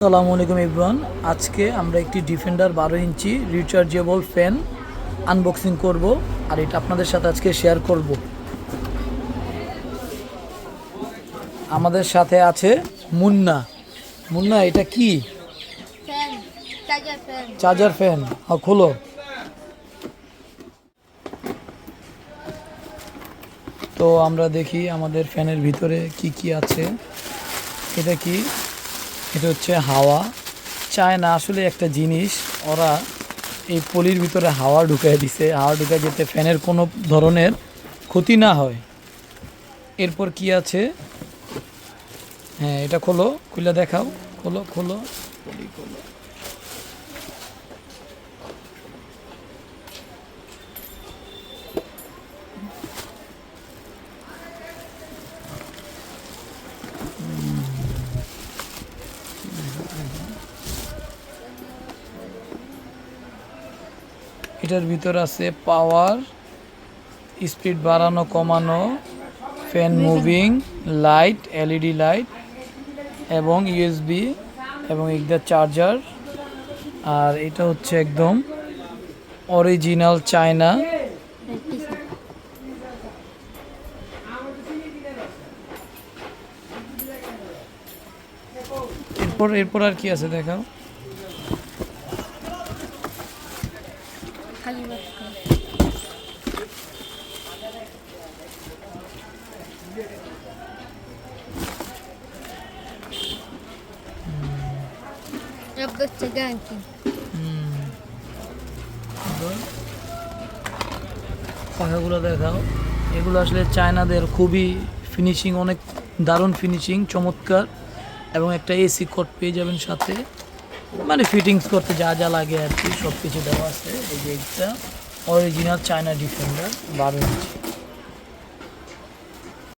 আসসালামু আলাইকুম এভরিওয়ান। আজকে আমরা একটি ডিফেন্ডার 12 ইঞ্চি রিচার্জেবল ফ্যান আনবক্সিং করব আর এটা আপনাদের সাথে আজকে শেয়ার করব। আমাদের সাথে আছে মুন্না। মুন্না, এটা কি? Fan, charger fan. Charger fan. খোলো। তো আমরা দেখি আমাদের ফ্যানের ভিতরে কি কি আছে। এটা কি? এটা হচ্ছে হাওয়া। চায় না আসলে একটা জিনিস, ওরা এই পলির ভিতরে হাওয়া ঢুকাই দিছে, হাওয়া ঢুকায় যেতে ফ্যানের কোনো ধরনের ক্ষতি না হয়। এরপর কি আছে? হ্যাঁ, এটা খোলো, খুলে দেখাও। খোলো খোলো, পলি খোলো। এটার ভিতর আছে পাওয়ার, স্পিড বাড়ানো কমানো, fan moving, light, LED light এবং ইউএসবি এবং একটা চার্জার। আর এটা হচ্ছে একদম অরিজিনাল চায়না। এরপর এরপর আর কি আছে দেখাও। খালি বাক্কা। রব্বত গ্যারান্টি। পাখাগুলো দেখাও। এগুলো আসলে চায়নাদের খুবই ফিনিশিং, অনেক দারুণ ফিনিশিং, চমৎকার। এবং একটা এসি কোড পেয়ে যাবেন সাথে, মানে ফিটিংস করতে যা যা লাগে আর কি সব কিছু দেওয়া আছে। এই যে একটা অরিজিনাল চায়না ডিফেন্ডার 12 ইঞ্চি।